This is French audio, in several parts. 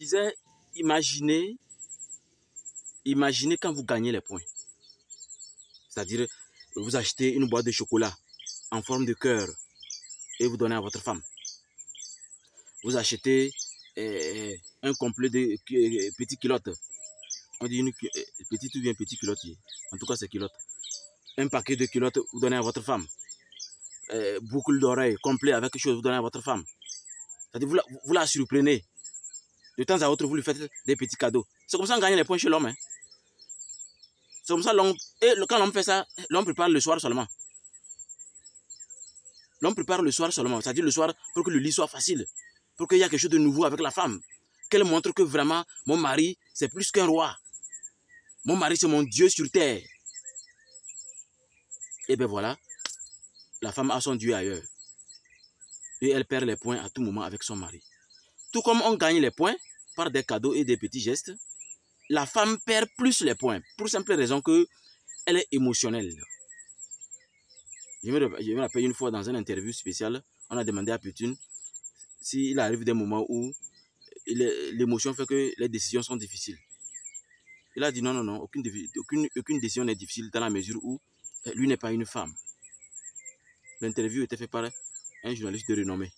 disais, imaginez quand vous gagnez les points. C'est-à-dire, vous achetez une boîte de chocolat en forme de cœur et vous donnez à votre femme. Vous achetez un complet de petites culottes. On dit une petite ou bien petit culotte. En tout cas, c'est culotte. Un paquet de culottes, vous donnez à votre femme. Boucle d'oreilles complet avec quelque chose, vous donnez à votre femme. C'est-à-dire, vous la surprenez. De temps à autre, vous lui faites des petits cadeaux. C'est comme ça qu'on gagne les points chez l'homme. Hein. C'est comme ça l'homme. Et quand l'homme fait ça, l'homme prépare le soir seulement. L'homme prépare le soir seulement. C'est-à-dire le soir pour que le lit soit facile. Pour qu'il y ait quelque chose de nouveau avec la femme. Qu'elle montre que vraiment, mon mari, c'est plus qu'un roi. Mon mari, c'est mon Dieu sur terre. Et bien voilà, la femme a son Dieu ailleurs. Et elle perd les points à tout moment avec son mari. Tout comme on gagne les points par des cadeaux et des petits gestes, la femme perd plus les points. Pour simple raison qu'elle est émotionnelle. Je me rappelle une fois dans une interview spéciale, on a demandé à Pétune s'il arrive des moments où l'émotion fait que les décisions sont difficiles. Il a dit non, aucune décision n'est difficile dans la mesure où lui n'est pas une femme. L'interview était faite par un journaliste de renommée.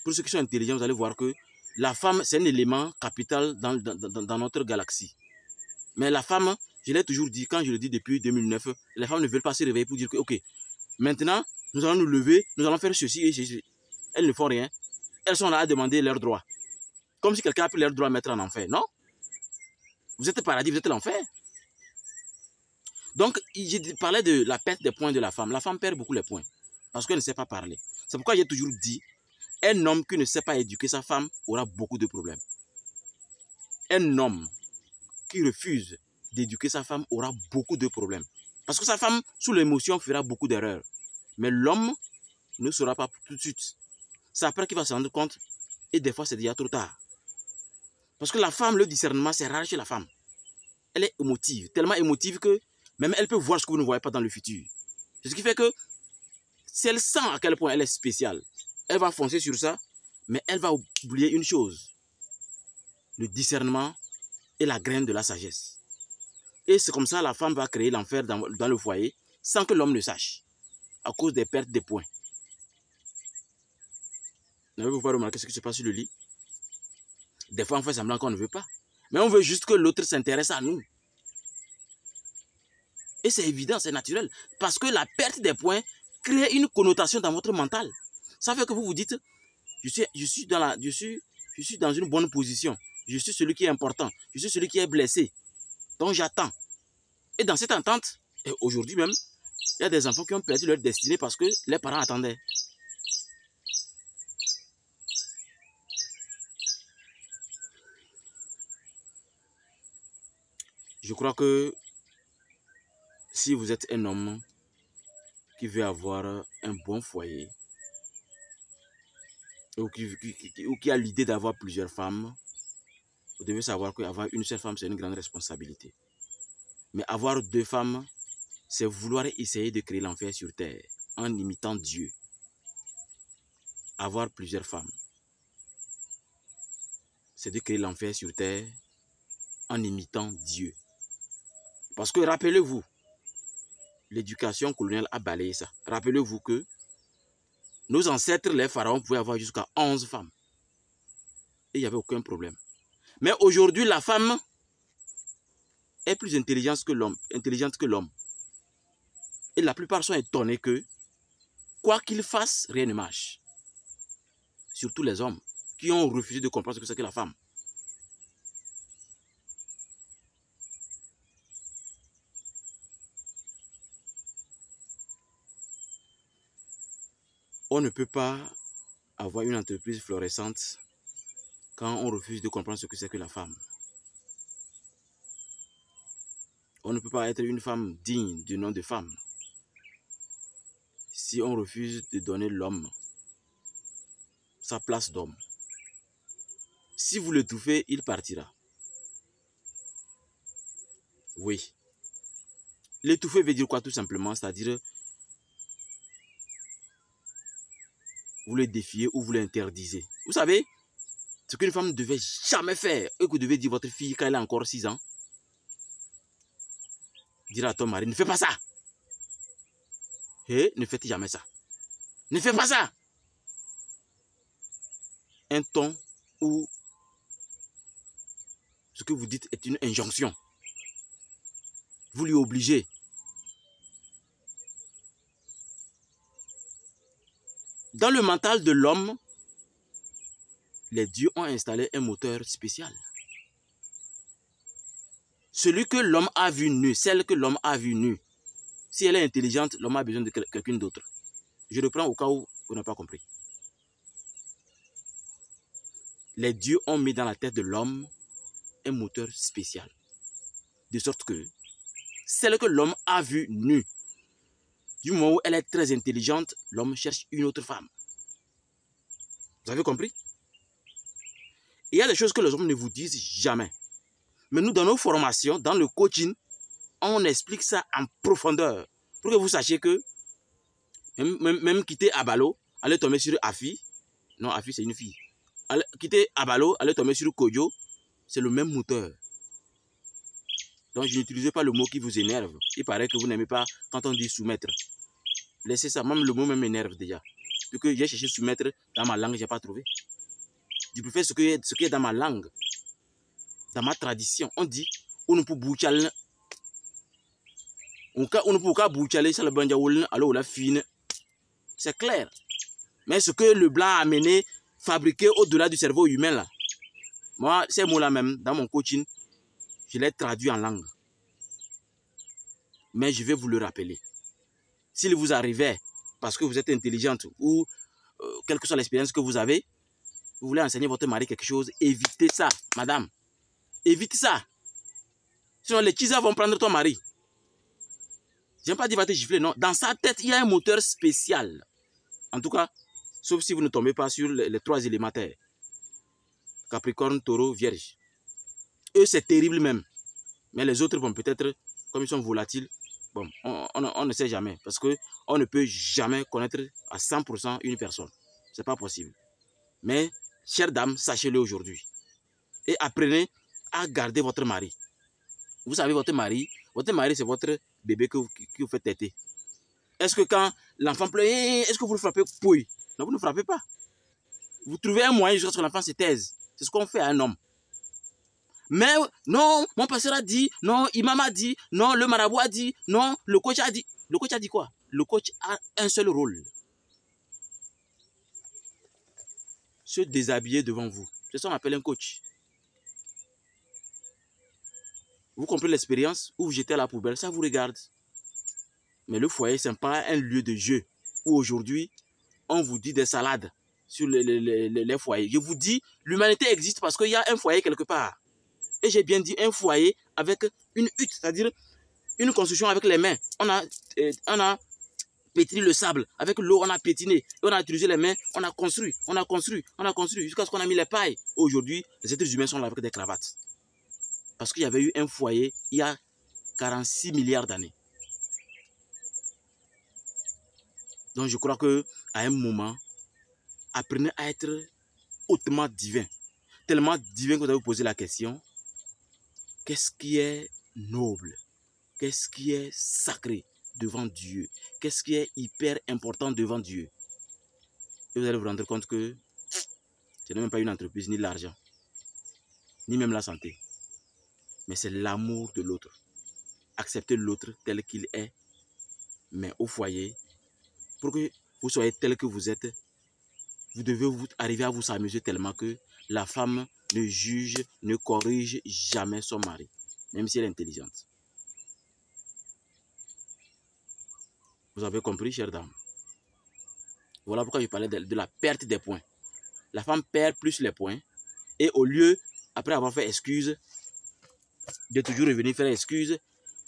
Pour ceux qui sont intelligents, vous allez voir que la femme, c'est un élément capital dans notre galaxie. Mais la femme, je l'ai toujours dit, quand je le dis depuis 2009, les femmes ne veulent pas se réveiller pour dire que, ok, maintenant, nous allons nous lever, nous allons faire ceci et ceci. Elles ne font rien. Elles sont là à demander leurs droits. Comme si quelqu'un a pris leurs droits à mettre en enfer. Non? Vous êtes paradis, vous êtes l'enfer. Donc, je parlais de la perte des points de la femme. La femme perd beaucoup les points parce qu'elle ne sait pas parler. C'est pourquoi j'ai toujours dit, un homme qui ne sait pas éduquer sa femme aura beaucoup de problèmes. Un homme qui refuse d'éduquer sa femme aura beaucoup de problèmes. Parce que sa femme, sous l'émotion, fera beaucoup d'erreurs. Mais l'homme ne saura pas tout de suite. C'est après qu'il va se rendre compte et des fois, c'est déjà trop tard. Parce que la femme, le discernement, c'est rare chez la femme. Elle est émotive, tellement émotive que même elle peut voir ce que vous ne voyez pas dans le futur. C'est ce qui fait que si elle sent à quel point elle est spéciale, elle va foncer sur ça, mais elle va oublier une chose. Le discernement est la graine de la sagesse. Et c'est comme ça que la femme va créer l'enfer dans le foyer sans que l'homme ne sache, à cause des pertes de points. N'avez-vous pas remarqué ce qui se passe sur le lit? Des fois, on fait semblant qu'on ne veut pas. Mais on veut juste que l'autre s'intéresse à nous. Et c'est évident, c'est naturel. Parce que la perte des points crée une connotation dans votre mental. Ça fait que vous vous dites, je suis dans une bonne position. Je suis celui qui est important. Je suis celui qui est blessé. Donc j'attends. Et dans cette attente, et aujourd'hui même, il y a des enfants qui ont perdu leur destinée parce que les parents attendaient. Je crois que si vous êtes un homme qui veut avoir un bon foyer ou qui a l'idée d'avoir plusieurs femmes, vous devez savoir qu'avoir une seule femme, c'est une grande responsabilité. Mais avoir deux femmes, c'est vouloir essayer de créer l'enfer sur terre en imitant Dieu. Avoir plusieurs femmes, c'est de créer l'enfer sur terre en imitant Dieu. Parce que rappelez-vous, l'éducation coloniale a balayé ça. Rappelez-vous que nos ancêtres, les pharaons, pouvaient avoir jusqu'à 11 femmes. Et il n'y avait aucun problème. Mais aujourd'hui, la femme est plus intelligente que l'homme. Et la plupart sont étonnés que, quoi qu'ils fassent, rien ne marche. Surtout les hommes qui ont refusé de comprendre ce que c'est que la femme. On ne peut pas avoir une entreprise florissante quand on refuse de comprendre ce que c'est que la femme. On ne peut pas être une femme digne du nom de femme si on refuse de donner l'homme sa place d'homme. Si vous l'étouffez, il partira. Oui. L'étouffer veut dire quoi tout simplement? C'est-à-dire, vous le défiez ou vous l'interdisez. Vous savez, Ce qu'une femme ne devait jamais faire, et que vous devez dire à votre fille quand elle a encore 6 ans, dire à ton mari, ne fais pas ça. Et ne faites jamais ça. Ne fais pas ça. Un ton où ce que vous dites est une injonction. Vous lui obligez. Dans le mental de l'homme, les dieux ont installé un moteur spécial. Celui que l'homme a vu nu, celle que l'homme a vu nu, si elle est intelligente, l'homme a besoin de quelqu'un d'autre. Je reprends au cas où vous n'avez pas compris. Les dieux ont mis dans la tête de l'homme un moteur spécial. De sorte que celle que l'homme a vue nue, du moment où elle est très intelligente, l'homme cherche une autre femme. Vous avez compris? Il y a des choses que les hommes ne vous disent jamais. Mais nous, dans nos formations, dans le coaching, on explique ça en profondeur. Pour que vous sachiez que même quitter Abalo, aller tomber sur Afi, non, Afi c'est une fille. Quitter Abalo, aller tomber sur Kojo, c'est le même moteur. Donc je n'utilisez pas le mot qui vous énerve. Il paraît que vous n'aimez pas quand on dit soumettre. Laissez ça, même le mot même m'énerve déjà. Parce que j'ai cherché soumettre dans ma langue, je n'ai pas trouvé. Je préfère ce qui est dans ma langue, dans ma tradition. On dit, on ne peut boucher. On ne peut pas boucher, ça le banja alors la fine. C'est clair. Mais ce que le blanc a amené, fabriqué au-delà du cerveau humain là, moi, ces mots-là même, dans mon coaching, je les traduis en langue. Mais je vais vous le rappeler. S'il vous arrivait, parce que vous êtes intelligente ou quelle que soit l'expérience que vous avez, vous voulez enseigner votre mari quelque chose, évitez ça, madame. Évitez ça. Sinon, les tisas vont prendre ton mari. Je n'aime pas dire va te gifler, non. Dans sa tête, il y a un moteur spécial. En tout cas, sauf si vous ne tombez pas sur les 3 élémentaires. Capricorne, Taureau, Vierge. Eux, c'est terrible même. Mais les autres, bon, peut-être, comme ils sont volatiles, bon, on ne sait jamais. Parce qu'on ne peut jamais connaître à 100% une personne. Ce n'est pas possible. Mais, chère dame, sachez-le aujourd'hui. Et apprenez à garder votre mari. Vous savez, votre mari, c'est votre bébé que vous faites téter. Est-ce que quand l'enfant pleure, est-ce que vous le frappez? Oui. Non, vous ne frappez pas. Vous trouvez un moyen jusqu'à ce que l'enfant se taise. C'est ce qu'on fait à un homme. Mais non, mon pasteur a dit, non, imam a dit, non, le marabout a dit, non, le coach a dit. Le coach a dit quoi? Le coach a un seul rôle. Se déshabiller devant vous. C'est ça qu'on appelle un coach. Vous comprenez l'expérience où vous jetez à la poubelle, ça vous regarde. Mais le foyer, ce n'est pas un lieu de jeu où aujourd'hui, on vous dit des salades sur les foyers. Je vous dis, l'humanité existe parce qu'il y a un foyer quelque part. Et j'ai bien dit un foyer avec une hutte, c'est-à-dire une construction avec les mains. On a pétri le sable. Avec l'eau, on a pétiné. On a utilisé les mains, on a construit, jusqu'à ce qu'on a mis les pailles. Aujourd'hui, les êtres humains sont là avec des cravates. Parce qu'il y avait eu un foyer il y a 46 milliards d'années. Donc je crois qu'à un moment, apprenez à être hautement divin. Tellement divin que vous avez vous posé la question, qu'est-ce qui est noble? Qu'est-ce qui est sacré devant Dieu? Qu'est-ce qui est hyper important devant Dieu? Et vous allez vous rendre compte que ce n'est même pas une entreprise, ni l'argent, ni même la santé. Mais c'est l'amour de l'autre. Accepter l'autre tel qu'il est, mais au foyer, pour que vous soyez tel que vous êtes, vous devez arriver à vous amuser tellement que la femme ne juge, ne corrige jamais son mari, même si elle est intelligente. Vous avez compris, chère dame? Voilà pourquoi je parlais de la perte des points. La femme perd plus les points et au lieu, après avoir fait excuse, de toujours revenir faire excuse,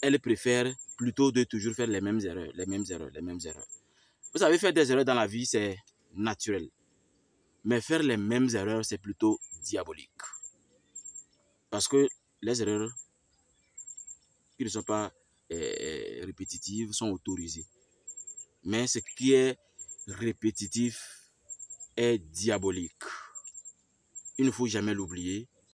elle préfère plutôt de toujours faire les mêmes erreurs, les mêmes erreurs. Vous savez, faire des erreurs dans la vie, c'est naturel. Mais faire les mêmes erreurs, c'est plutôt diabolique. Parce que les erreurs qui ne sont pas répétitives sont autorisées. Mais ce qui est répétitif est diabolique. il ne faut jamais l'oublier,